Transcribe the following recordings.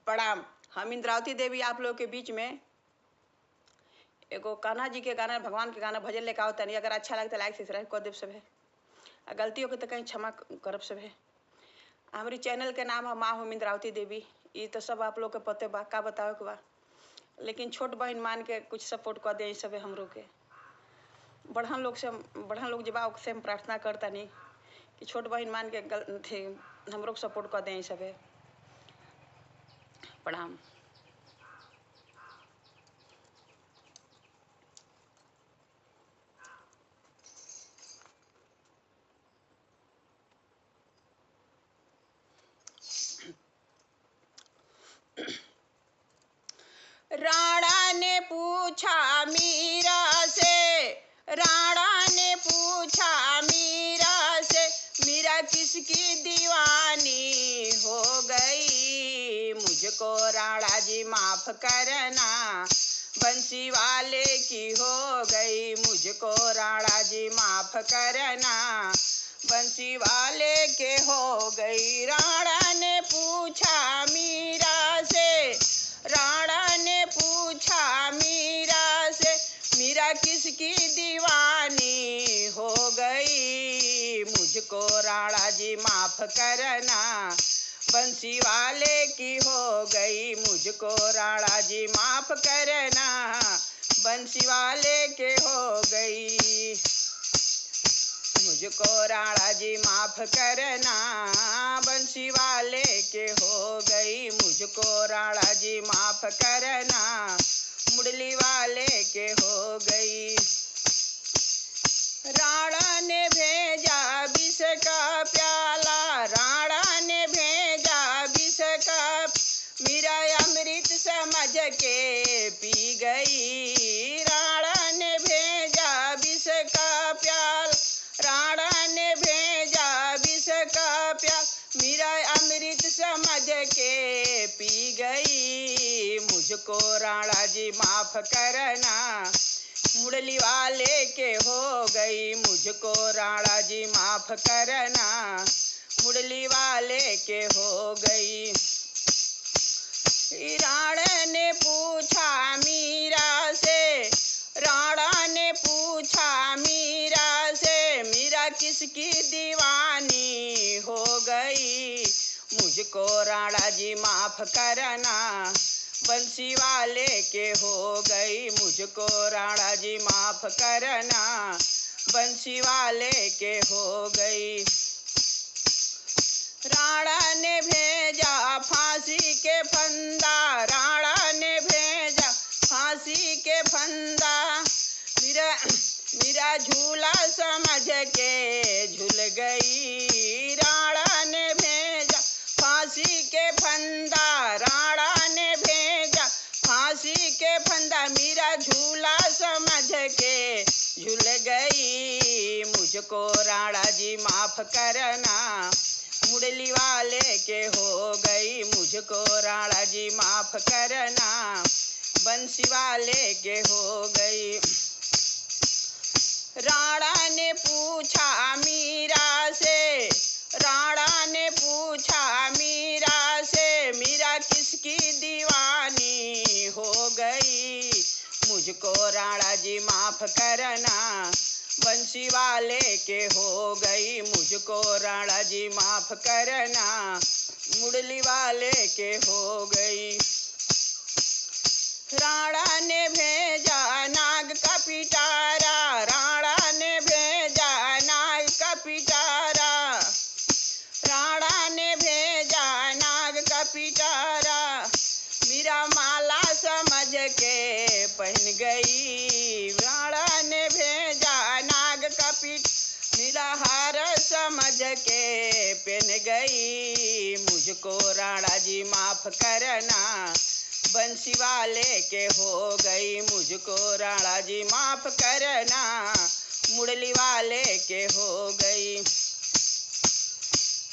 प्रणाम। हम इंद्रावती देवी आप लोग के बीच में एगो कान्हा जी के गाना, भगवान के गाना भजन लेकर आवत नहीं। अगर अच्छा लगता लाइक सब्सक्राइब कर देव सब है। गलतियों के तो कहीं क्षमा करब सब है। हमारी चैनल के नाम है माँ हम इंद्रावती देवी। ये तो सब आप लोग के पते बा, का बतावे के बा, लेकिन छोट बहन मान के कुछ सपोर्ट कर दे सब हम लोग के। बढ़न लोग जब से हम प्रार्थना करता नहीं कि छोट बहन मान के हम लोग सपोर्ट कर दे सब है। प्रणाम। राणा ने पूछा मीरा से, राणा ने पूछा मीरा से, मीरा किसकी दीवानी हो गई। मुझको राणा जी माफ करना, बंसी वाले की हो गई। मुझको राणा जी माफ करना, बंसी वाले के हो गई। राणा ने पूछा मीरा से, राणा ने पूछा मीरा से, मीरा किसकी दीवानी हो गई। मुझको राणा जी माफ करना, बंसी वाले की हो गई। मुझको राणा जी माफ करना, बंसी वाले के हो गई। मुझको राणा जी माफ करना, बंसी वाले के हो गई। मुझको राणा जी माफ करना, मुरली वाले के हो गई। राणा ने भेजा विष का प्याला, राणा ने भेजा विष का, मीरा अमृत समझ के पी गई। राणा ने भेजा विष का प्याला, राणा ने भेजा विष का प्याला, मीरा अमृत समझ के पी गई। मुझको राणा जी माफ करना, मुरली वाले के हो गई। मुझको राणा जी माफ करना, मुरली वाले के हो गई। राणा ने पूछा मीरा से, राणा ने पूछा मीरा से, मीरा किसकी दीवानी हो गई। मुझको राणा जी माफ करना, बंसी वाले के हो गई। मुझको राणा जी माफ करना, बंसी वाले के हो गई। राणा ने भेजा फांसी के फंदा, राणा ने भेजा फांसी के फंदा, मीरा झूला समझ के झूल गई। राणा ने भेजा फांसी के फंदा, राणा ने भेजा फांसी के फंदा, मीरा झूला समझ के झूल गई। मुझको राणा जी माफ करना, मुरली वाले के हो गई। मुझको राणा जी माफ करना, बंसी वाले के हो गई। राणा ने पूछा मीरा से, राणा ने पूछा मीरा से, मीरा किसकी दीवानी हो गई। मुझको राणा जी माफ करना, बंसी वाले के हो गई। मुझको राणा जी माफ करना, मुरली वाले के हो गई। राणा ने भेजा नाग का पिटारा, राणा ने भेजा नाग का पिटारा, राणा ने भेजा नाग का पिटारा, मीरा माला समझ के पहन गई। राणा ने भेजा नाग का मीरा हार समझ के पहन गई। मुझको राणा जी माफ करना, बंसी वाले के हो गई। मुझको राणा जी माफ करना, मुरली वाले के हो गई।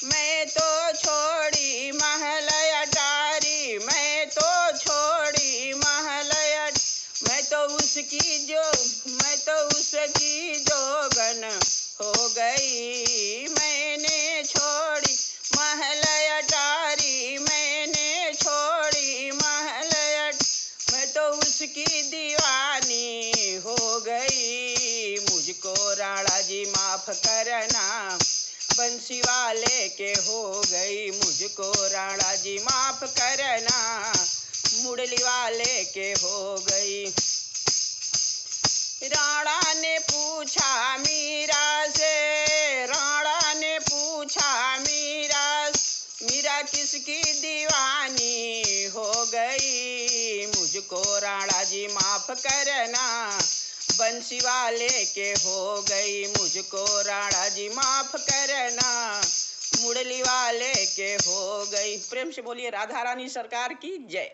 मैं तो छोड़ी महल अटारी, मैं तो छोड़ी महल, मैं तो उसकी जोगन हो गई। मैंने छोड़ी महल अटारी, माफ करना, बंसी वाले के हो गई मुझको राणा जी माफ करना, मुरली वाले के हो गई। राणा ने पूछा मीरा से, राणा ने पूछा मीरा, मीरा किसकी दीवानी हो गई, मुझको राणा जी माफ करना, बंसी वाले के हो गई मुझको राणा जी माफ करना, मुरली वाले के हो गई। प्रेम से बोलिए राधा रानी सरकार की जय।